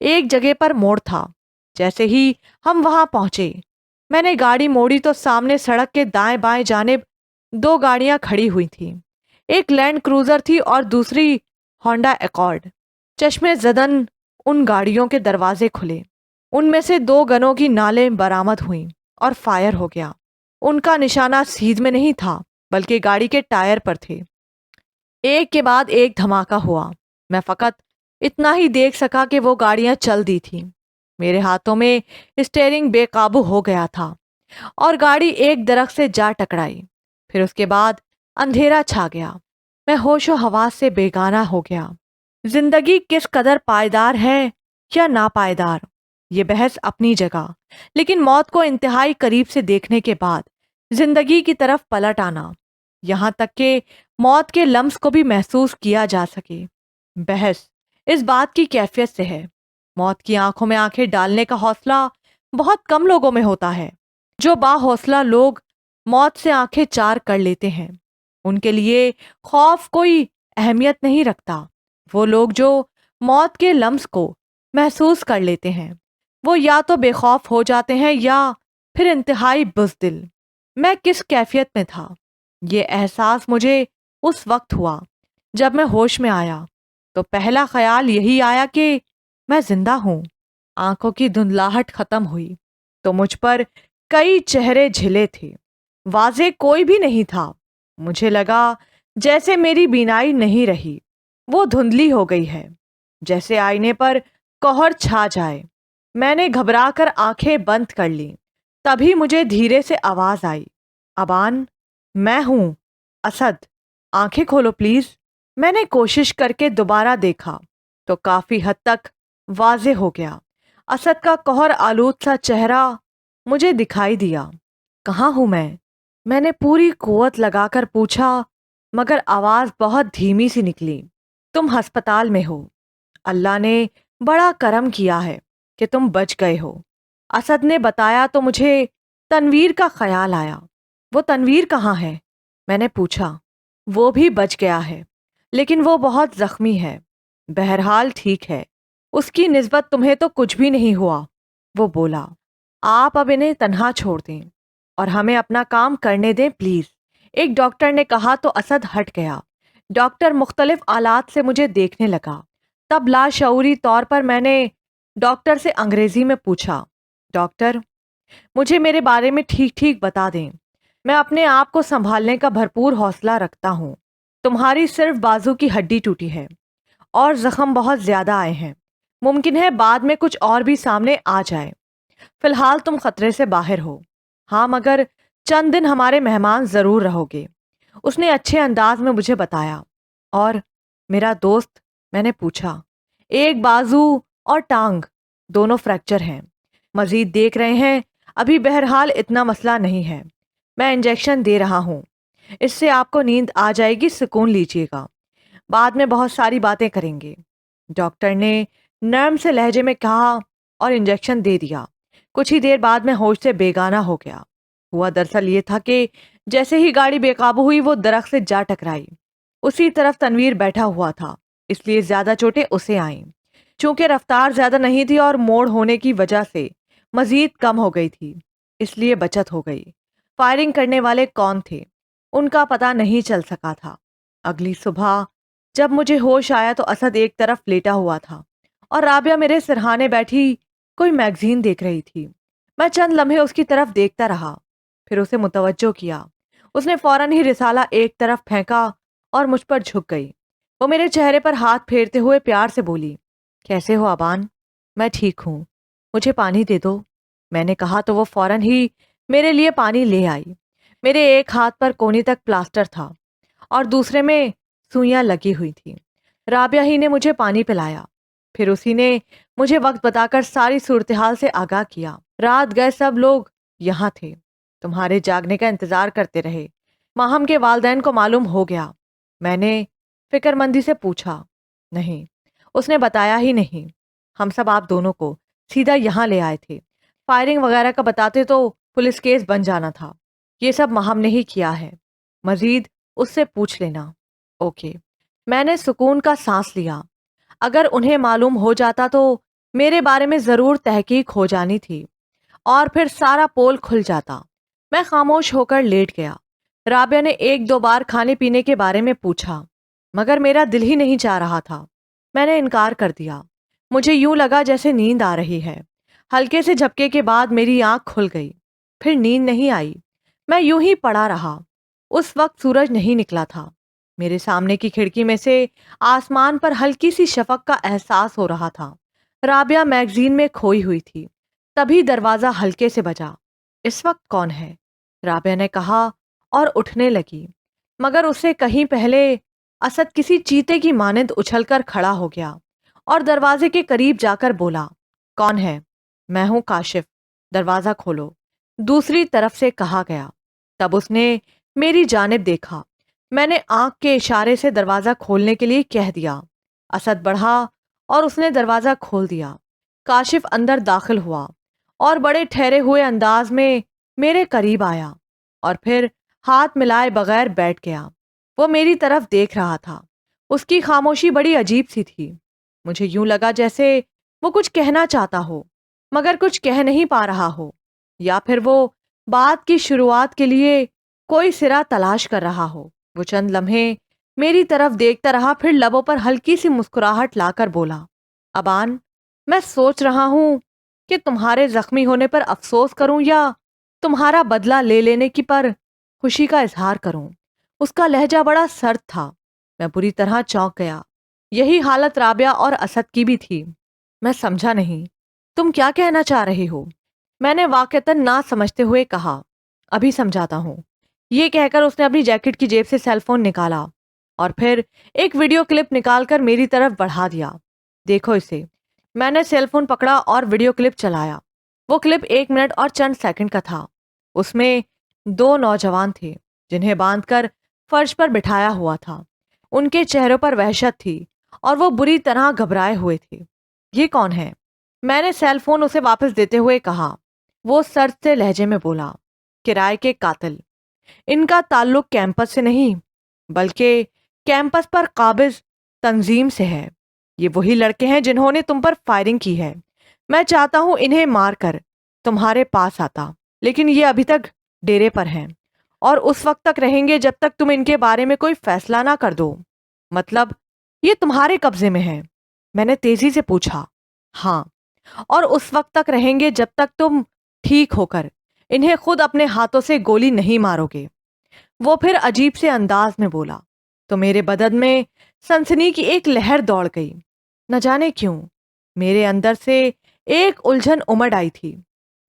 ایک جگہ پر موڑ تھا۔ جیسے ہی ہم وہاں پہنچے میں نے گاڑی موڑی تو سامنے سڑک کے دائیں بائیں جانب دو گاڑیاں کھڑی ہوئی تھیں۔ ایک لینڈ کروزر تھی اور دوسری ہونڈا ایکارڈ۔ چشمے زدن ان گاڑیوں کے دروازے کھلے، ان میں سے دو گنوں کی نالیں برآمد ہوئیں اور فائر ہو گیا۔ ان کا نشانہ سیدھ میں نہیں تھا بلکہ گاڑی کے ٹائر پر تھے۔ ایک کے بعد ایک دھماکہ ہوا۔ میں فقط اتنا ہی دیکھ سکا کہ وہ گاڑیاں چل دی تھیں۔ میرے ہاتھوں میں اسٹیئرنگ بے قابو ہو گیا تھا اور گاڑی ایک درخت سے جا ٹکرائی۔ پھر اس کے بعد اندھیرا چھا گیا۔ میں ہوش و حواس سے بیگانہ ہو گیا۔ زندگی کس قدر پائیدار ہے یا ناپائیدار، یہ بحث اپنی جگہ، لیکن موت کو انتہائی قریب سے دیکھنے کے بعد زندگی کی طرف پلٹ آنا، یہاں تک کہ موت کے لمس کو بھی محسوس کیا جا سکے، بحث اس بات کی کیفیت سے ہے۔ موت کی آنکھوں میں آنکھیں ڈالنے کا حوصلہ بہت کم لوگوں میں ہوتا ہے۔ جو با حوصلہ لوگ موت سے آنکھیں چار کر لیتے ہیں ان کے لیے خوف کوئی اہمیت نہیں رکھتا۔ وہ لوگ جو موت کے لمس کو محسوس کر لیتے ہیں وہ یا تو بے خوف ہو جاتے ہیں یا پھر انتہائی بزدل۔ میں کس کیفیت میں تھا یہ احساس مجھے اس وقت ہوا جب میں ہوش میں آیا تو پہلا خیال یہی آیا کہ میں زندہ ہوں۔ آنکھوں کی دھندلاہٹ ختم ہوئی تو مجھ پر کئی چہرے جھلے تھے، واضح کوئی بھی نہیں تھا۔ مجھے لگا جیسے میری بینائی نہیں رہی، وہ دھندلی ہو گئی ہے، جیسے آئینے پر کوہر چھا جائے۔ میں نے گھبرا کر آنکھیں بند کر لیں، تبھی مجھے دھیرے سے آواز آئی، ابان، میں ہوں، اسد، آنکھیں کھولو پلیز۔ میں نے کوشش کر کے دوبارہ دیکھا تو کافی حد تک واضح ہو گیا۔ اسد کا کوہر آلود سا چہرہ مجھے دکھائی دیا۔ کہاں ہوں میں نے پوری قوت لگا کر پوچھا، مگر آواز بہت دھیمی سی نکلی۔ تم ہسپتال میں ہو، اللہ نے بڑا کرم کیا ہے کہ تم بچ گئے ہو۔ اسد نے بتایا تو مجھے تنویر کا خیال آیا۔ وہ تنویر کہاں ہے؟ میں نے پوچھا۔ وہ بھی بچ گیا ہے لیکن وہ بہت زخمی ہے، بہرحال ٹھیک ہے، اس کی نسبت تمہیں تو کچھ بھی نہیں ہوا، وہ بولا۔ آپ اب انہیں تنہا چھوڑ دیں اور ہمیں اپنا کام کرنے دیں پلیز، ایک ڈاکٹر نے کہا تو اسد ہٹ گیا۔ ڈاکٹر مختلف آلات سے مجھے دیکھنے لگا۔ تب لاشعوری طور پر میں نے ڈاکٹر سے انگریزی میں پوچھا، ڈاکٹر مجھے میرے بارے میں ٹھیک ٹھیک بتا دیں، میں اپنے آپ کو سنبھالنے کا بھرپور حوصلہ رکھتا ہوں۔ تمہاری صرف بازو کی ہڈی ٹوٹی ہے اور زخم بہت زیادہ آئے ہیں، ممکن ہے بعد میں کچھ اور بھی سامنے آ جائے، فی الحال تم خطرے سے باہر ہو، ہاں مگر چند دن ہمارے مہمان ضرور رہو گے، اس نے اچھے انداز میں مجھے بتایا۔ اور میرا دوست؟ میں نے پوچھا۔ ایک بازو اور ٹانگ دونوں فریکچر ہیں، مزید دیکھ رہے ہیں، ابھی بہرحال اتنا مسئلہ نہیں ہے، میں انجیکشن دے رہا ہوں، اس سے آپ کو نیند آ جائے گی، سکون لیجیے گا، بعد میں بہت ساری باتیں کریں گے، ڈاکٹر نے نرم سے لہجے میں کہا اور انجیکشن دے دیا۔ کچھ ہی دیر بعد میں ہوش سے بیگانہ ہو گیا۔ ہوا دراصل یہ تھا کہ جیسے ہی گاڑی بے قابو ہوئی وہ درخت سے جا ٹکرائی۔ اسی طرف تنویر بیٹھا ہوا تھا، اس لیے زیادہ چوٹیں اسے آئیں۔ چونکہ رفتار زیادہ نہیں تھی اور موڑ ہونے کی وجہ سے مزید کم ہو گئی تھی، اس لیے بچت ہو گئی۔ فائرنگ کرنے والے کون تھے ان کا پتہ نہیں چل سکا تھا۔ اگلی صبح جب مجھے ہوش آیا تو اسد ایک طرف لیٹا ہوا تھا اور رابعہ میرے سرہانے بیٹھی کوئی میگزین دیکھ رہی تھی۔ میں چند لمحے اس کی طرف دیکھتا رہا، پھر اسے متوجہ کیا۔ اس نے فوراً ہی رسالہ ایک طرف پھینکا اور مجھ پر جھک گئی۔ وہ میرے چہرے پر ہاتھ پھیرتے ہوئے پیار سے بولی، کیسے ہو ابان؟ میں ٹھیک ہوں، مجھے پانی دے دو، میں نے کہا تو وہ فوراً ہی میرے لیے پانی لے آئی۔ میرے ایک ہاتھ پر کونی تک پلاسٹر تھا اور دوسرے میں سوئیاں لگی ہوئی تھیں۔ رابعہ ہی نے مجھے پانی پلایا، پھر اسی نے مجھے وقت بتا کر ساری صورتحال سے آگاہ کیا۔ رات گئے سب لوگ یہاں تھے، تمہارے جاگنے کا انتظار کرتے رہے، ماہم کے والدین کو معلوم ہو گیا؟ میں نے فکر مندی سے پوچھا۔ نہیں، اس نے بتایا ہی نہیں، ہم سب آپ دونوں کو سیدھا یہاں لے آئے تھے، فائرنگ وغیرہ کا بتاتے تو پولیس کیس بن جانا تھا، یہ سب ماہم نے ہی کیا ہے، مزید اس سے پوچھ لینا۔ اوکے، میں نے سکون کا سانس لیا۔ اگر انہیں معلوم ہو جاتا تو میرے بارے میں ضرور تحقیق ہو جانی تھی اور پھر سارا پول کھل جاتا۔ میں خاموش ہو کر لیٹ گیا۔ رابعہ نے ایک دو بار کھانے پینے کے بارے میں پوچھا، مگر میرا دل ہی نہیں چاہ رہا تھا۔ میں نے انکار کر دیا۔ مجھے یوں لگا جیسے نیند آ رہی ہے۔ ہلکے سے جھپکے کے بعد میری آنکھ کھل گئی، پھر نیند نہیں آئی۔ میں یوں ہی پڑا رہا۔ اس وقت سورج نہیں نکلا تھا۔ میرے سامنے کی کھڑکی میں سے آسمان پر ہلکی سی شفق کا احساس ہو رہا تھا۔ رابعہ میگزین میں کھوئی ہوئی تھی۔ تبھی دروازہ ہلکے سے بجا۔ اس وقت کون ہے؟ رابعہ نے کہا اور اٹھنے لگی، مگر اس سے کہیں پہلے اسد کسی چیتے کی مانند اچھل کر کھڑا ہو گیا اور دروازے کے قریب جا کر بولا، کون ہے؟ میں ہوں کاشف، دروازہ کھولو، دوسری طرف سے کہا گیا۔ تب اس نے میری جانب دیکھا۔ میں نے آنکھ کے اشارے سے دروازہ کھولنے کے لیے کہہ دیا۔ اسد بڑھا اور اس نے دروازہ کھول دیا۔ کاشف اندر داخل ہوا اور بڑے ٹھہرے ہوئے انداز میں میرے قریب آیا اور پھر ہاتھ ملائے بغیر بیٹھ گیا۔ وہ میری طرف دیکھ رہا تھا۔ اس کی خاموشی بڑی عجیب سی تھی۔ مجھے یوں لگا جیسے وہ کچھ کہنا چاہتا ہو مگر کچھ کہہ نہیں پا رہا ہو، یا پھر وہ بات کی شروعات کے لیے کوئی سرا تلاش کر رہا ہو۔ وہ چند لمحے میری طرف دیکھتا رہا، پھر لبوں پر ہلکی سی مسکراہٹ لا کر بولا، ابان، میں سوچ رہا ہوں کہ تمہارے زخمی ہونے پر افسوس کروں یا تمہارا بدلہ لے لینے کی پر خوشی کا اظہار کروں۔ اس کا لہجہ بڑا سرد تھا۔ میں بری طرح چونک گیا۔ یہی حالت رابعہ اور اسد کی بھی تھی۔ میں سمجھا نہیں، تم کیا کہنا چاہ رہے ہو؟ میں نے واقعتاً نہ سمجھتے ہوئے کہا، ابھی سمجھاتا ہوں۔ یہ کہہ کر اس نے اپنی جیکٹ کی جیب سے سیل فون نکالا اور پھر ایک ویڈیو کلپ نکال کر میری طرف بڑھا دیا۔ دیکھو اسے۔ میں نے سیل فون پکڑا اور ویڈیو کلپ چلایا۔ وہ کلپ 1 منٹ اور چند سیکنڈ کا تھا۔ اس میں 2 نوجوان تھے جنہیں باندھ کر فرش پر بٹھایا ہوا تھا۔ ان کے چہروں پر وحشت تھی اور وہ بری طرح گھبرائے ہوئے تھے۔ یہ کون ہے؟ میں نے سیل فون اسے واپس دیتے ہوئے کہا۔ وہ سرد سے لہجے میں بولا، کرائے کے قاتل۔ ان کا تعلق کیمپس سے نہیں بلکہ کیمپس پر قابض تنظیم سے ہے۔ یہ وہی لڑکے ہیں جنہوں نے تم پر فائرنگ کی ہے۔ میں چاہتا ہوں انہیں مار کر تمہارے پاس آتا، لیکن یہ ابھی تک ڈیرے پر ہیں اور اس وقت تک رہیں گے جب تک تم ان کے بارے میں کوئی فیصلہ نہ کر دو۔ مطلب یہ تمہارے قبضے میں ہے؟ میں نے تیزی سے پوچھا۔ ہاں، اور اس وقت تک رہیں گے جب تک تم ٹھیک ہو کر انہیں خود اپنے ہاتھوں سے گولی نہیں مارو گے۔ وہ پھر عجیب سے انداز میں بولا تو میرے بدن میں سنسنی کی ایک لہر دوڑ گئی۔ نہ جانے کیوں میرے اندر سے ایک الجھن امڑ آئی تھی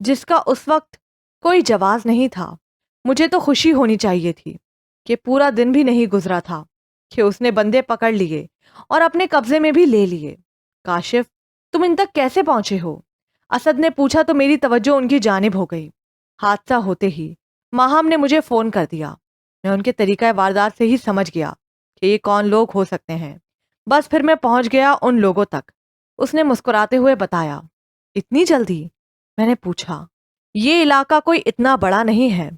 جس کا اس وقت کوئی جواز نہیں تھا۔ مجھے تو خوشی ہونی چاہیے تھی کہ پورا دن بھی نہیں گزرا تھا کہ اس نے بندے پکڑ لیے اور اپنے قبضے میں بھی لے لیے۔ کاشف، تم ان تک کیسے پہنچے ہو؟ اسد نے پوچھا تو میری توجہ ان کی جانب ہو گئی۔ حادثہ ہوتے ہی ماہم نے مجھے فون کر دیا۔ میں ان کے طریقہ واردات سے ہی سمجھ گیا کہ یہ کون لوگ ہو سکتے ہیں۔ بس پھر میں پہنچ گیا ان لوگوں تک۔ اس نے مسکراتے ہوئے بتایا۔ اتنی جلدی؟ میں نے پوچھا۔ یہ علاقہ کوئی اتنا بڑا نہیں ہے۔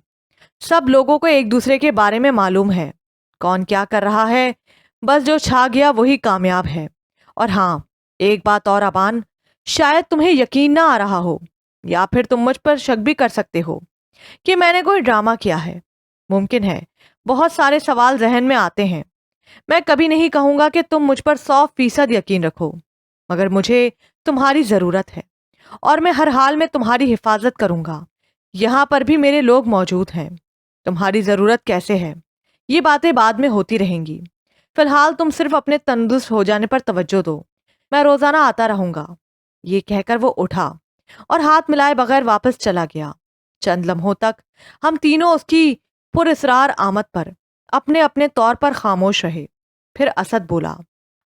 سب لوگوں کو ایک دوسرے کے بارے میں معلوم ہے کون کیا کر رہا ہے۔ بس جو چھا گیا وہی کامیاب ہے۔ اور ہاں، ایک بات اور ابان، شاید تمہیں یقین نہ آ رہا ہو یا پھر تم مجھ پر شک بھی کر سکتے ہو کہ میں نے کوئی ڈرامہ کیا ہے۔ ممکن ہے بہت سارے سوال ذہن میں آتے ہیں۔ میں کبھی نہیں کہوں گا کہ تم مجھ پر 100% یقین رکھو، مگر مجھے تمہاری ضرورت ہے اور میں ہر حال میں تمہاری حفاظت کروں گا۔ یہاں پر بھی میرے لوگ موجود ہیں۔ تمہاری ضرورت کیسے ہے یہ باتیں بعد میں ہوتی رہیں گی۔ فی الحال تم صرف اپنے تندرست ہو جانے پر توجہ دو۔ میں روزانہ آتا رہوں گا۔ یہ کہہ کر وہ اٹھا اور ہاتھ ملائے بغیر واپس چلا گیا۔ چند لمحوں تک ہم تینوں اس کی پراسرار آمد پر اپنے اپنے طور پر خاموش رہے۔ پھر اسد بولا،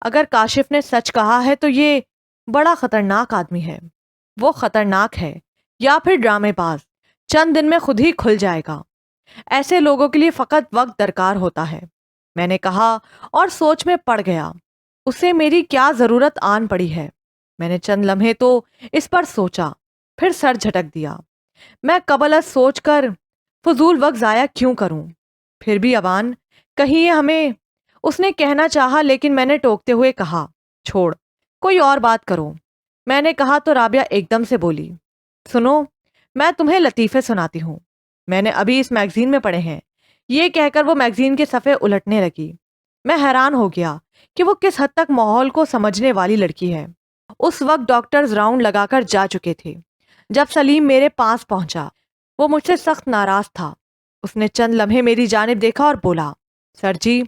اگر کاشف نے سچ کہا ہے تو یہ بڑا خطرناک آدمی ہے۔ وہ خطرناک ہے یا پھر ڈرامے باز، چند دن میں خود ہی کھل جائے گا۔ ایسے لوگوں کے لیے فقط وقت درکار ہوتا ہے، میں نے کہا اور سوچ میں پڑ گیا۔ اسے میری کیا ضرورت آن پڑی ہے؟ میں نے چند لمحے تو اس پر سوچا، پھر سر جھٹک دیا۔ میں قبل از سوچ کر فضول وقت ضائع کیوں کروں؟ پھر بھی ابان، کہیں یہ ہمیں، اس نے کہنا چاہا لیکن میں نے ٹوکتے ہوئے کہا، چھوڑ، کوئی اور بات کرو۔ میں نے کہا تو رابعہ ایک دم سے بولی، سنو، میں تمہیں لطیفے سناتی ہوں، میں نے ابھی اس میگزین میں پڑھے ہیں۔ یہ کہہ کر وہ میگزین کے صفحے الٹنے لگی۔ میں حیران ہو گیا کہ وہ کس حد تک ماحول کو سمجھنے والی لڑکی ہے۔ اس وقت ڈاکٹرز راؤنڈ لگا کر جا چکے تھے۔ جب سلیم میرے پاس پہنچا، وہ مجھ سے سخت ناراض تھا۔ اس نے چند لمحے میری جانب دیکھا اور بولا، سر جی،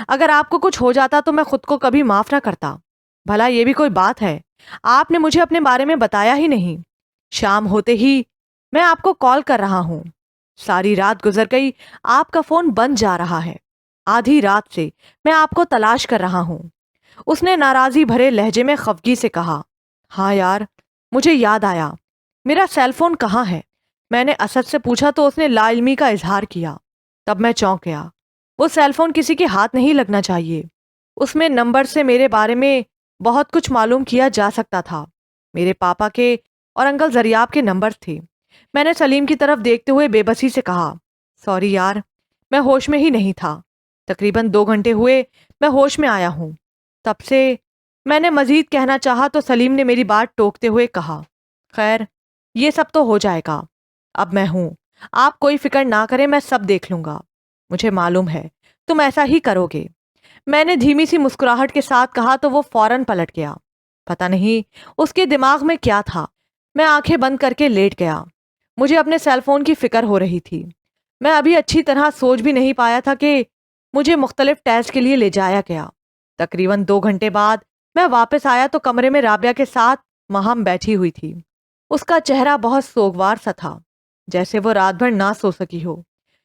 اگر آپ کو کچھ ہو جاتا تو میں خود کو کبھی معاف نہ کرتا۔ بھلا یہ بھی کوئی بات ہے؟ آپ نے مجھے اپنے بارے میں بتایا ہی نہیں۔ شام ہوتے ہی میں آپ کو کال کر رہا ہوں۔ ساری رات گزر گئی، آپ کا فون بند جا رہا ہے۔ آدھی رات سے میں آپ کو تلاش کر رہا ہوں۔ اس نے ناراضی بھرے لہجے میں خفگی سے کہا، ہاں یار، مجھے یاد آیا، میرا سیل فون کہاں ہے؟ میں نے اسد سے پوچھا تو اس نے لا علمی کا اظہار کیا۔ تب میں چونک گیا۔ وہ سیل فون کسی کے ہاتھ نہیں لگنا چاہیے۔ اس میں نمبر سے میرے بارے میں بہت کچھ معلوم کیا جا سکتا تھا۔ میرے پاپا کے اور انکل زریاب کے نمبر تھے۔ میں نے سلیم کی طرف دیکھتے ہوئے بے بسی سے کہا، سوری یار، میں ہوش میں ہی نہیں تھا۔ تقریباً 2 گھنٹے ہوئے میں ہوش میں آیا ہوں۔ تب سے میں نے مزید کہنا چاہا تو سلیم نے میری بات ٹوکتے ہوئے کہا، خیر، یہ سب تو ہو جائے گا، اب میں ہوں، آپ کوئی فکر نہ کریں، میں سب دیکھ لوں گا۔ مجھے معلوم ہے تم ایسا ہی کرو گے۔ میں نے دھیمی سی مسکراہٹ کے ساتھ کہا تو وہ فوراً پلٹ گیا۔ پتہ نہیں اس کے دماغ میں کیا تھا۔ میں آنکھیں بند کر کے لیٹ گیا۔ مجھے اپنے سیل فون کی فکر ہو رہی تھی۔ میں ابھی اچھی طرح سوچ بھی نہیں پایا تھا کہ مجھے مختلف ٹیسٹ کے لیے لے جایا گیا۔ تقریباً 2 گھنٹے بعد میں واپس آیا تو کمرے میں رابعہ کے ساتھ ماہم بیٹھی ہوئی تھی۔ اس کا چہرہ بہت سوگوار سا تھا، جیسے وہ رات بھر نہ سو سکی ہو۔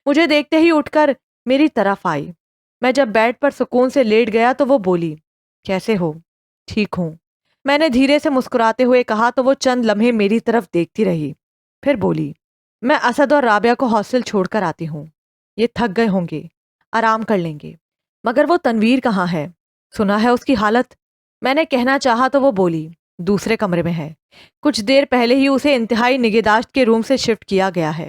مجھے دیکھتے ہی اٹھ کر میری طرف آئی۔ میں جب بیڈ پر سکون سے لیٹ گیا تو وہ بولی، کیسے ہو؟ ٹھیک ہوں، میں نے دھیرے سے مسکراتے ہوئے کہا تو وہ چند لمحے میری طرف دیکھتی رہی، پھر بولی، میں اسد اور رابعہ کو ہاسٹل چھوڑ کر آتی ہوں۔ یہ تھک گئے ہوں گے، آرام کر لیں گے۔ مگر وہ تنویر کہاں ہے؟ سنا ہے اس کی حالت؟ میں نے کہنا چاہا تو وہ بولی، دوسرے کمرے میں ہے۔ کچھ دیر پہلے ہی اسے انتہائی نگہداشت کے روم سے شفٹ کیا گیا ہے۔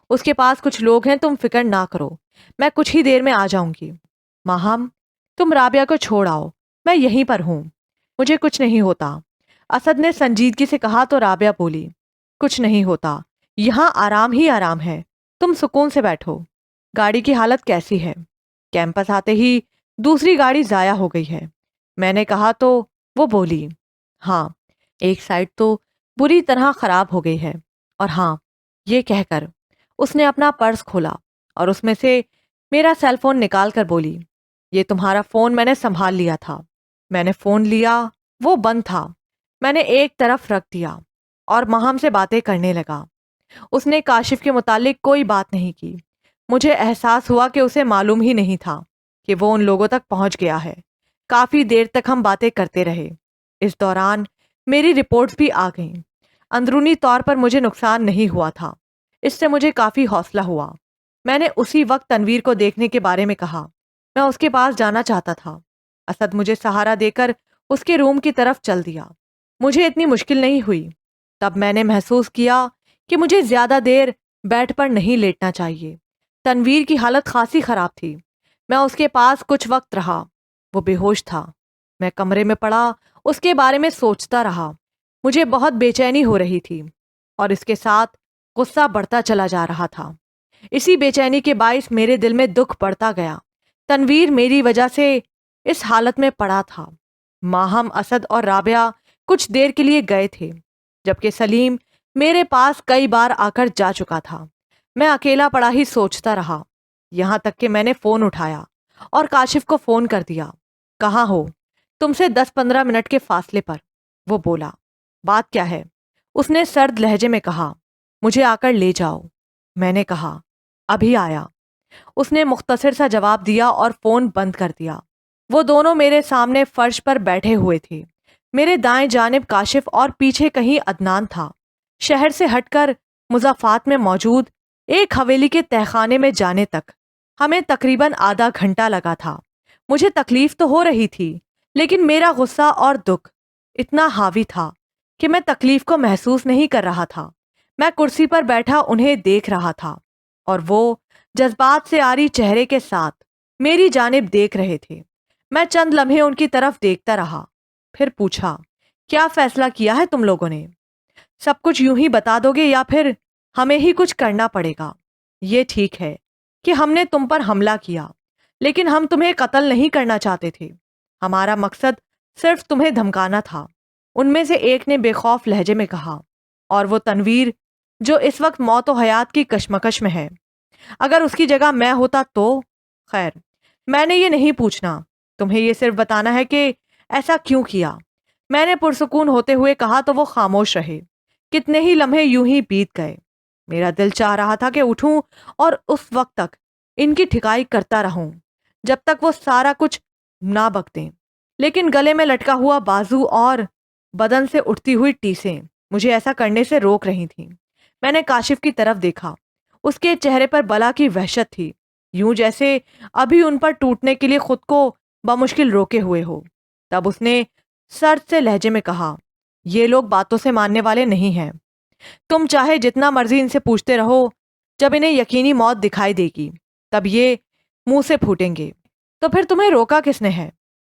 اس کے پاس کچھ لوگ ہیں، تم فکر نہ کرو، میں کچھ ہی دیر میں آ جاؤں گی۔ ماہم، تم رابعہ کو چھوڑ آؤ، میں یہیں پر ہوں، مجھے کچھ نہیں ہوتا۔ اسد نے سنجیدگی سے کہا تو رابعہ بولی، کچھ نہیں ہوتا، یہاں آرام ہی آرام ہے، تم سکون سے بیٹھو۔ گاڑی کی حالت کیسی ہے؟ کیمپس آتے ہی دوسری گاڑی ضائع ہو گئی ہے، میں نے کہا تو وہ بولی، ہاں، ایک سائڈ تو بری طرح خراب ہو گئی ہے، اور ہاں، یہ کہہ کر اس نے اپنا پرس کھولا اور اس میں سے میرا سیل فون نکال کر بولی، یہ تمہارا فون میں نے سنبھال لیا تھا۔ میں نے فون لیا، وہ بند تھا۔ میں نے ایک طرف رکھ دیا اور ماہم سے باتیں کرنے لگا۔ اس نے کاشف کے متعلق کوئی بات نہیں کی۔ مجھے احساس ہوا کہ اسے معلوم ہی نہیں تھا کہ وہ ان لوگوں تک پہنچ گیا ہے۔ کافی دیر تک ہم باتیں کرتے رہے۔ اس دوران میری رپورٹس بھی آ گئیں۔ اندرونی طور پر مجھے نقصان نہیں ہوا تھا، اس سے مجھے کافی حوصلہ ہوا۔ میں نے اسی وقت تنویر کو دیکھنے کے بارے میں کہا، میں اس کے پاس جانا چاہتا تھا۔ اسد مجھے سہارا دے کر اس کے روم کی طرف چل دیا۔ مجھے اتنی مشکل نہیں ہوئی۔ تب میں نے محسوس کیا کہ مجھے زیادہ دیر بیڈ پر نہیں لیٹنا چاہیے۔ تنویر کی حالت خاصی خراب تھی۔ میں اس کے پاس کچھ وقت رہا۔ وہ بے ہوش تھا۔ میں کمرے میں پڑا اس کے بارے میں سوچتا رہا۔ مجھے بہت بے چینی ہو رہی تھی اور اس کے ساتھ غصہ بڑھتا چلا جا رہا تھا۔ اسی بے چینی کے باعث میرے دل میں دکھ بڑھتا گیا۔ تنویر میری وجہ سے اس حالت میں پڑا تھا۔ ماہم، اسد اور رابعہ کچھ دیر کے لیے گئے تھے، جبکہ سلیم میرے پاس کئی بار آ کر جا چکا تھا۔ میں اکیلا پڑا ہی سوچتا رہا، یہاں تک کہ میں نے فون اٹھایا اور کاشف کو فون کر دیا۔ کہاں ہو؟ تم سے 10-15 منٹ کے فاصلے پر، وہ بولا۔ بات کیا ہے؟ اس نے سرد لہجے میں کہا، مجھے آ کر لے جاؤ۔ میں نے کہا، ابھی آیا۔ اس نے مختصر سا جواب دیا اور فون بند کر دیا۔ وہ دونوں میرے سامنے فرش پر بیٹھے ہوئے تھے۔ میرے دائیں جانب کاشف اور پیچھے کہیں عدنان تھا۔ شہر سے ہٹ کر مضافات میں موجود ایک حویلی کے تہخانے میں جانے تک ہمیں تقریباً آدھا گھنٹہ لگا تھا۔ مجھے تکلیف تو ہو رہی تھی، لیکن میرا غصہ اور دکھ اتنا حاوی تھا کہ میں تکلیف کو محسوس نہیں کر رہا تھا۔ میں کرسی پر بیٹھا انہیں دیکھ رہا تھا اور وہ جذبات سے عاری چہرے کے ساتھ میری جانب دیکھ رہے تھے۔ میں چند لمحے ان کی طرف دیکھتا رہا، پھر پوچھا، کیا فیصلہ کیا ہے تم لوگوں نے؟ سب کچھ یوں ہی بتا دو گے یا پھر ہمیں ہی کچھ کرنا پڑے گا؟ یہ ٹھیک ہے کہ ہم نے تم پر حملہ کیا، لیکن ہم تمہیں قتل نہیں کرنا چاہتے تھے۔ ہمارا مقصد صرف تمہیں دھمکانا تھا، ان میں سے ایک نے بے خوف لہجے میں کہا، اور وہ تنویر جو اس وقت موت و حیات کی کشمکش میں ہے۔ اگر اس کی جگہ میں ہوتا تو؟ خیر، میں نے یہ نہیں پوچھنا، تمہیں یہ صرف بتانا ہے کہ ایسا کیوں کیا۔ میں نے پرسکون ہوتے ہوئے کہا تو وہ خاموش رہے۔ کتنے ہی لمحے یوں ہی بیت گئے۔ میرا دل چاہ رہا تھا کہ اٹھوں اور اس وقت تک ان کی ٹھکائی کرتا رہوں جب تک وہ سارا کچھ نہ بک دیں، لیکن گلے میں لٹکا ہوا بازو اور بدن سے اٹھتی ہوئی ٹیسیں مجھے ایسا کرنے سے روک رہی تھیں۔ میں نے کاشف کی طرف دیکھا، اس کے چہرے پر بلا کی وحشت تھی، یوں جیسے ابھی ان پر ٹوٹنے کے لیے خود کو بمشکل روکے ہوئے ہو۔ تب اس نے سرد سے لہجے میں کہا، یہ لوگ باتوں سے ماننے والے نہیں ہیں، تم چاہے جتنا مرضی ان سے پوچھتے رہو، جب انہیں یقینی موت دکھائی دے گی تب یہ منہ سے پھوٹیں گے۔ تو پھر تمہیں روکا کس نے ہے؟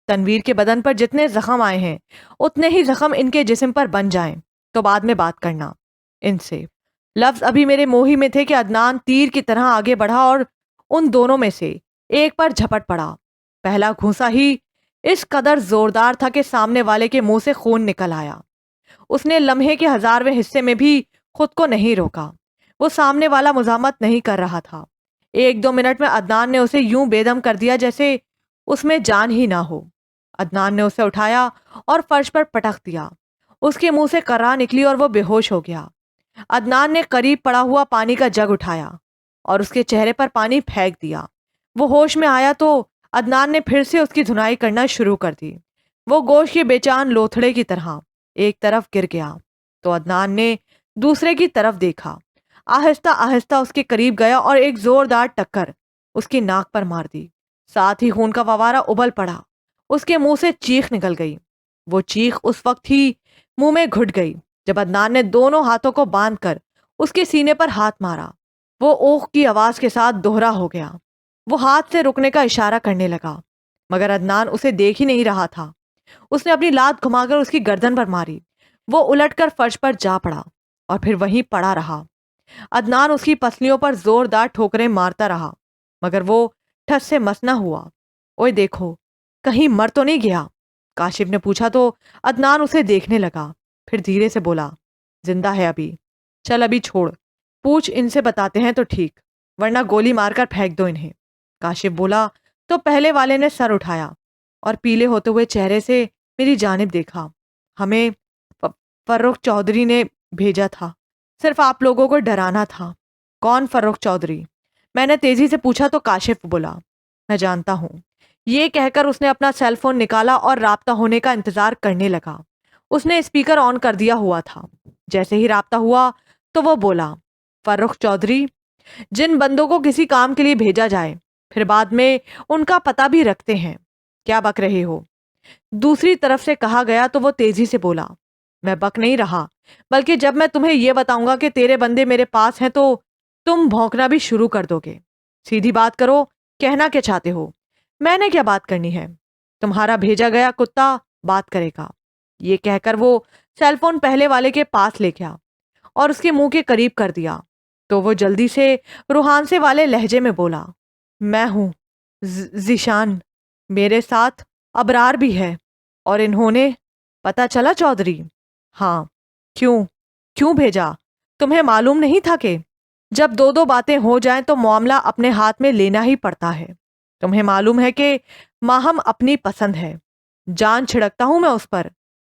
تنویر کے بدن پر جتنے زخم آئے ہیں اتنے ہی زخم ان کے جسم پر بن جائیں تو بعد میں بات کرنا ان سے۔ لفظ ابھی میرے منہ ہی میں تھے کہ عدنان تیر کی طرح آگے بڑھا اور ان دونوں میں سے ایک پر جھپٹ پڑا۔ پہلا گھونسا ہی اس قدر زوردار تھا کہ سامنے والے کے منہ سے خون نکل آیا۔ اس نے لمحے کے 1000ویں حصے میں بھی خود کو نہیں روکا۔ وہ سامنے والا مزاحمت نہیں کر رہا تھا۔ 1-2 منٹ میں عدنان نے اسے یوں بے دم کر دیا جیسے اس میں جان ہی نہ ہو۔ عدنان نے اسے اٹھایا اور فرش پر پٹک دیا۔ اس کے منہ سے کرا نکلی اور وہ بے ہوش ہو گیا۔ عدنان نے قریب پڑا ہوا پانی کا جگ اٹھایا اور اس کے چہرے پر پانی پھینک دیا۔ وہ ہوش میں آیا تو عدنان نے پھر سے اس کی دھنائی کرنا شروع کر دی۔ وہ گوشت کے بے چان لوتھڑے کی طرح ایک طرف گر گیا تو عدنان نے دوسرے کی طرف دیکھا، آہستہ آہستہ اس کے قریب گیا اور ایک زوردار ٹکر اس کی ناک پر مار دی۔ ساتھ ہی خون کا فوارہ ابل پڑا۔ اس کے منہ سے چیخ نکل گئی۔ وہ چیخ اس وقت ہی منہ میں گھٹ گئی جب عدنان نے دونوں ہاتھوں کو باندھ کر اس کے سینے پر ہاتھ مارا۔ وہ اوق کی آواز کے ساتھ دوہرا ہو گیا۔ وہ ہاتھ سے رکنے کا اشارہ کرنے لگا مگر عدنان اسے دیکھ ہی نہیں رہا تھا۔ اس نے اپنی لات گھما کر اس کی گردن پر ماری۔ وہ الٹ کر فرش پر جا پڑا اور پھر وہیں پڑا رہا۔ عدنان اس کی پسلیوں پر زوردار ٹھوکریں مارتا رہا مگر وہ ٹھس سے مس نہ ہوا۔ اوئے دیکھو، کہیں مر تو نہیں گیا؟ کاشف نے پوچھا تو عدنان اسے دیکھنے لگا، پھر دھیرے سے بولا، زندہ ہے ابھی، چل ابھی چھوڑ، پوچھ ان سے بتاتے ہیں تو ٹھیک، ورنہ گولی مار کر پھینک دو انہیں۔ کاشف بولا تو پہلے والے نے سر اٹھایا اور پیلے ہوتے ہوئے چہرے سے میری جانب دیکھا۔ ہمیں فرخ چودھری نے بھیجا تھا، صرف آپ لوگوں کو ڈرانا تھا۔ کون فرخ چودھری؟ میں نے تیزی سے پوچھا تو کاشف بولا، میں جانتا ہوں۔ یہ کہہ کر اس نے اپنا سیل فون نکالا اور رابطہ ہونے کا انتظار کرنے لگا۔ اس نے اسپیکر آن کر دیا ہوا تھا۔ جیسے ہی رابطہ ہوا تو وہ بولا، فرخ چودھری، جن بندوں کو کسی کام کے لیے بھیجا جائے پھر بعد میں ان کا پتہ بھی رکھتے ہیں، کیا بک رہے ہو؟ دوسری طرف سے کہا گیا تو وہ تیزی سے بولا، میں بک نہیں رہا، بلکہ جب میں تمہیں یہ بتاؤں گا کہ تیرے بندے میرے پاس ہیں تو تم بھونکنا بھی شروع کر دو گے۔ سیدھی بات کرو، کہنا کیا چاہتے ہو؟ میں نے کیا بات کرنی ہے؟ تمہارا بھیجا گیا کتا بات کرے گا۔ یہ کہہ کر وہ سیل فون پہلے والے کے پاس لے گیا اور اس کے منہ کے قریب کر دیا تو وہ جلدی سے روحان سے والے لہجے میں بولا، میں ہوں ذیشان، میرے ساتھ ابرار بھی ہے، اور انہوں نے پتہ چلا چودھری؟ ہاں۔ کیوں بھیجا؟ تمہیں معلوم نہیں تھا کہ جب دو باتیں ہو جائیں تو معاملہ اپنے ہاتھ میں لینا ہی پڑتا ہے؟ تمہیں معلوم ہے کہ ماہم اپنی پسند ہے، جان چھڑکتا ہوں میں اس پر۔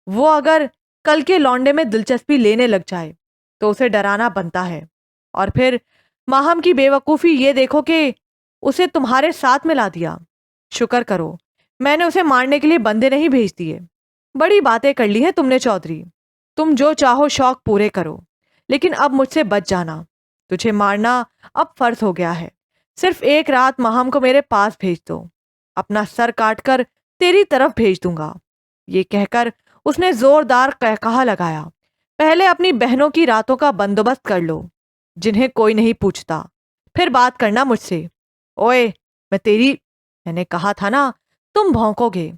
وہ اگر کل کے لونڈے میں دلچسپی لینے لگ جائے تو اسے ڈرانا بنتا ہے، اور پھر ماہم کی بے وقوفی یہ دیکھو کہ اسے تمہارے ساتھ ملا دیا۔ شکر کرو میں نے اسے مارنے کے لیے بندے نہیں بھیج دیے۔ بڑی باتیں کر لی ہیں تم نے چودھری، تم جو چاہو شوق پورے کرو، لیکن اب مجھ سے بچ جانا، تجھے مارنا اب فرض ہو گیا ہے۔ صرف ایک رات ماہم کو میرے پاس بھیج دو، اپنا سر کاٹ کر تیری طرف بھیج دوں گا۔ یہ کہہ کر اس نے زوردار قہقہہ لگایا، پہلے اپنی بہنوں کی راتوں کا بندوبست کر لو جنہیں کوئی نہیں پوچھتا، پھر بات کرنا مجھ سے۔ اوئے میں نے کہا تھا نا تم بھونکو گے،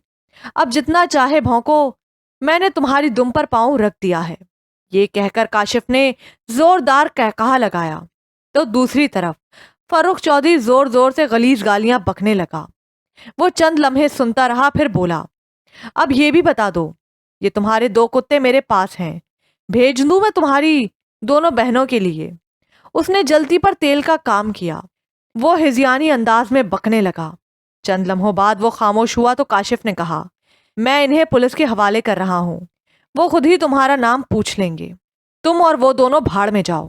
اب جتنا چاہے بھونکو، میں نے تمہاری دم پر پاؤں رکھ دیا ہے۔ یہ کہہ کر کاشف نے زوردار قہقہہ لگایا تو دوسری طرف فروخ چودھری زور زور سے غلیظ گالیاں بکنے لگا۔ وہ چند لمحے سنتا رہا، پھر بولا، اب یہ بھی بتا دو، یہ تمہارے 2 کتے میرے پاس ہیں، بھیج دوں میں تمہاری دونوں بہنوں کے لیے؟ اس نے جلتی پر تیل کا کام کیا۔ وہ ہذیانی انداز میں بکنے لگا۔ چند لمحوں بعد وہ خاموش ہوا تو کاشف نے کہا، میں انہیں پولیس کے حوالے کر رہا ہوں، وہ خود ہی تمہارا نام پوچھ لیں گے، تم اور وہ دونوں بھاڑ میں جاؤ۔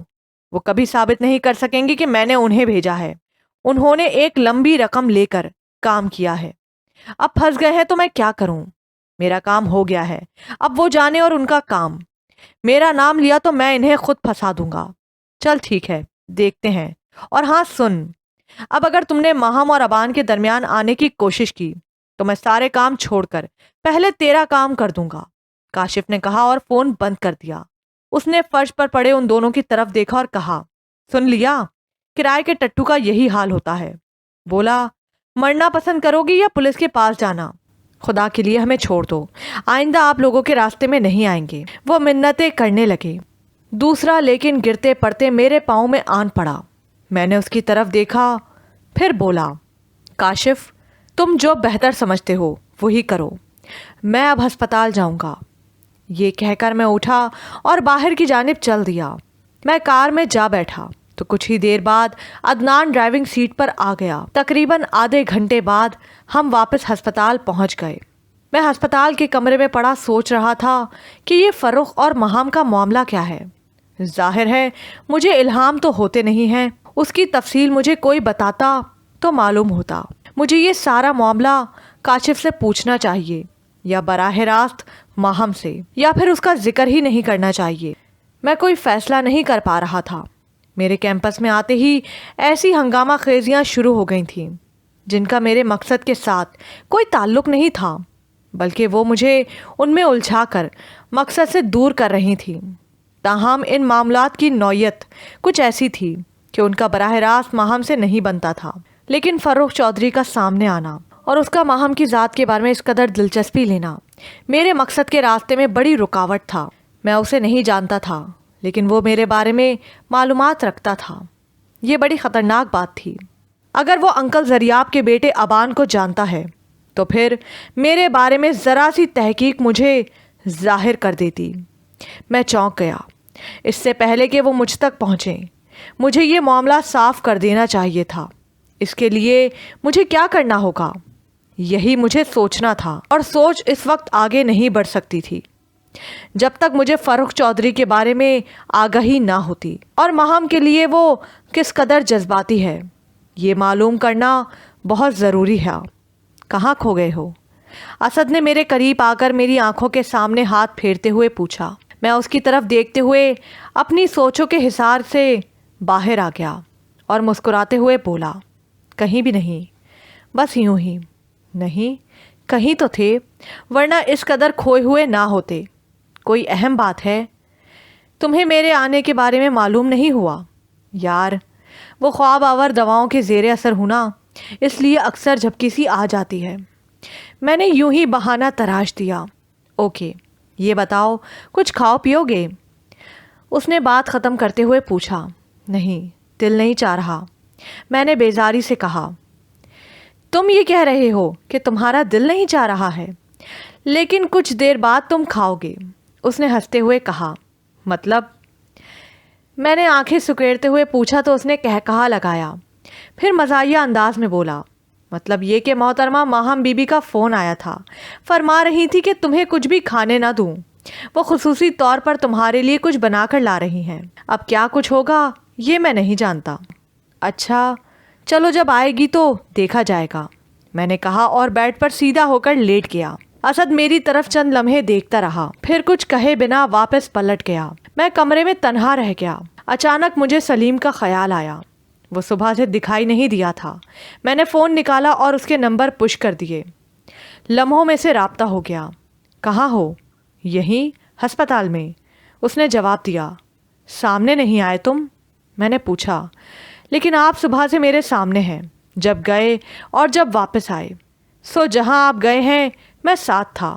وہ کبھی ثابت نہیں کر سکیں گے کہ میں نے انہیں بھیجا ہے، انہوں نے ایک لمبی رقم لے کر کام کیا ہے، اب پھنس گئے ہیں تو میں کیا کروں؟ میرا کام ہو گیا ہے، اب وہ جانے اور ان کا کام۔ میرا نام لیا تو میں انہیں خود پھنسا دوں گا۔ چل ٹھیک ہے، دیکھتے ہیں۔ اور ہاں سن، اب اگر تم نے ماہم اور ابان کے درمیان آنے کی کوشش کی تو میں سارے کام چھوڑ کر پہلے تیرا کام کر دوں گا، کاشف نے کہا اور فون بند کر دیا۔ اس نے فرش پر پڑے ان دونوں کی طرف دیکھا اور کہا، سن لیا، کرائے کے ٹٹو کا یہی حال ہوتا ہے۔ بولا، مرنا پسند کرو گی یا پولیس کے پاس جانا؟ خدا کے لیے ہمیں چھوڑ دو، آئندہ آپ لوگوں کے راستے میں نہیں آئیں گے۔ وہ منتیں کرنے لگے۔ دوسرا لیکن گرتے پڑتے میرے پاؤں میں آن پڑا۔ میں نے اس کی طرف دیکھا، پھر بولا، کاشف، تم جو بہتر سمجھتے ہو وہی کرو، میں اب ہسپتال جاؤں گا۔ یہ کہہ کر میں اٹھا اور باہر کی جانب چل دیا۔ میں کار میں جا بیٹھا تو کچھ ہی دیر بعد عدنان ڈرائیونگ سیٹ پر آ گیا۔ تقریباً آدھے گھنٹے بعد ہم واپس ہسپتال پہنچ گئے۔ میں ہسپتال کے کمرے میں پڑا سوچ رہا تھا کہ یہ فروخ اور مہام کا معاملہ کیا ہے۔ ظاہر ہے مجھے الہام تو ہوتے نہیں ہیں، اس کی تفصیل مجھے کوئی بتاتا تو معلوم ہوتا۔ مجھے یہ سارا معاملہ کاشف سے پوچھنا چاہیے یا براہ راست ماہم سے، یا پھر اس کا ذکر ہی نہیں کرنا چاہیے۔ میں کوئی فیصلہ نہیں کر پا رہا تھا۔ میرے کیمپس میں آتے ہی ایسی ہنگامہ خیزیاں شروع ہو گئی تھیں جن کا میرے مقصد کے ساتھ کوئی تعلق نہیں تھا، بلکہ وہ مجھے ان میں الجھا کر مقصد سے دور کر رہی تھیں۔ تاہم ان معاملات کی نوعیت کچھ ایسی تھی کہ ان کا براہ راست ماہم سے نہیں بنتا تھا، لیکن فروخ چودھری کا سامنے آنا اور اس کا ماہم کی ذات کے بارے میں اس قدر دلچسپی لینا میرے مقصد کے راستے میں بڑی رکاوٹ تھا۔ میں اسے نہیں جانتا تھا، لیکن وہ میرے بارے میں معلومات رکھتا تھا۔ یہ بڑی خطرناک بات تھی۔ اگر وہ انکل زریاب کے بیٹے ابان کو جانتا ہے تو پھر میرے بارے میں ذرا سی تحقیق مجھے ظاہر کر دیتی۔ میں چونک گیا۔ اس سے پہلے کہ وہ مجھ تک پہنچیں مجھے یہ معاملہ صاف کر دینا چاہیے تھا۔ اس کے لیے مجھے کیا کرنا ہوگا، یہی مجھے سوچنا تھا، اور سوچ اس وقت آگے نہیں بڑھ سکتی تھی جب تک مجھے فروخ چودھری کے بارے میں آگہی نہ ہوتی، اور ماہم کے لیے وہ کس قدر جذباتی ہے یہ معلوم کرنا بہت ضروری ہے۔ کہاں کھو گئے ہو؟ اسد نے میرے قریب آ کر میری آنکھوں کے سامنے ہاتھ پھیرتے ہوئے پوچھا۔ میں اس کی طرف دیکھتے ہوئے اپنی سوچوں کے حصار سے باہر آ گیا اور مسکراتے ہوئے بولا، کہیں بھی نہیں، بس یوں ہی۔ نہیں، کہیں تو تھے، ورنہ اس قدر کھوئے ہوئے نہ ہوتے۔ کوئی اہم بات ہے؟ تمہیں میرے آنے کے بارے میں معلوم نہیں ہوا؟ یار، وہ خواب آور دواؤں کے زیر اثر ہونا، اس لیے اکثر جھپکی سی آ جاتی ہے۔ میں نے یوں ہی بہانہ تراش دیا۔ اوکے، یہ بتاؤ، کچھ کھاؤ پیو گے؟ اس نے بات ختم کرتے ہوئے پوچھا۔ نہیں، دل نہیں چاہ رہا، میں نے بیزاری سے کہا۔ تم یہ کہہ رہے ہو کہ تمہارا دل نہیں چاہ رہا ہے، لیکن کچھ دیر بعد تم کھاؤ گے، اس نے ہنستے ہوئے کہا۔ مطلب؟ میں نے آنکھیں سکیڑتے ہوئے پوچھا تو اس نے قہقہہ لگایا، پھر مزاحیہ انداز میں بولا، مطلب یہ کہ محترمہ ماہم بی بی کا فون آیا تھا، فرما رہی تھی کہ تمہیں کچھ بھی کھانے نہ دوں، وہ خصوصی طور پر تمہارے لیے کچھ بنا کر لا رہی ہیں۔ اب کیا کچھ ہوگا یہ میں نہیں جانتا۔ اچھا، چلو جب آئے گی تو دیکھا جائے گا، میں نے کہا اور بیڈ پر سیدھا ہو کر لیٹ گیا۔ اسد میری طرف چند لمحے دیکھتا رہا، پھر کچھ کہے بنا واپس پلٹ گیا۔ میں کمرے میں تنہا رہ گیا۔ اچانک مجھے سلیم کا خیال آیا۔ وہ صبح سے دکھائی نہیں دیا تھا۔ میں نے فون نکالا اور اس کے نمبر پش کر دیے۔ لمحوں میں سے رابطہ ہو گیا۔ کہاں ہو؟ یہیں، ہسپتال میں، اس نے جواب دیا۔ سامنے نہیں آئے تم؟ میں نے پوچھا۔ لیکن آپ صبح سے میرے سامنے ہیں، جب گئے اور جب واپس آئے، سو جہاں آپ گئے ہیں میں ساتھ تھا،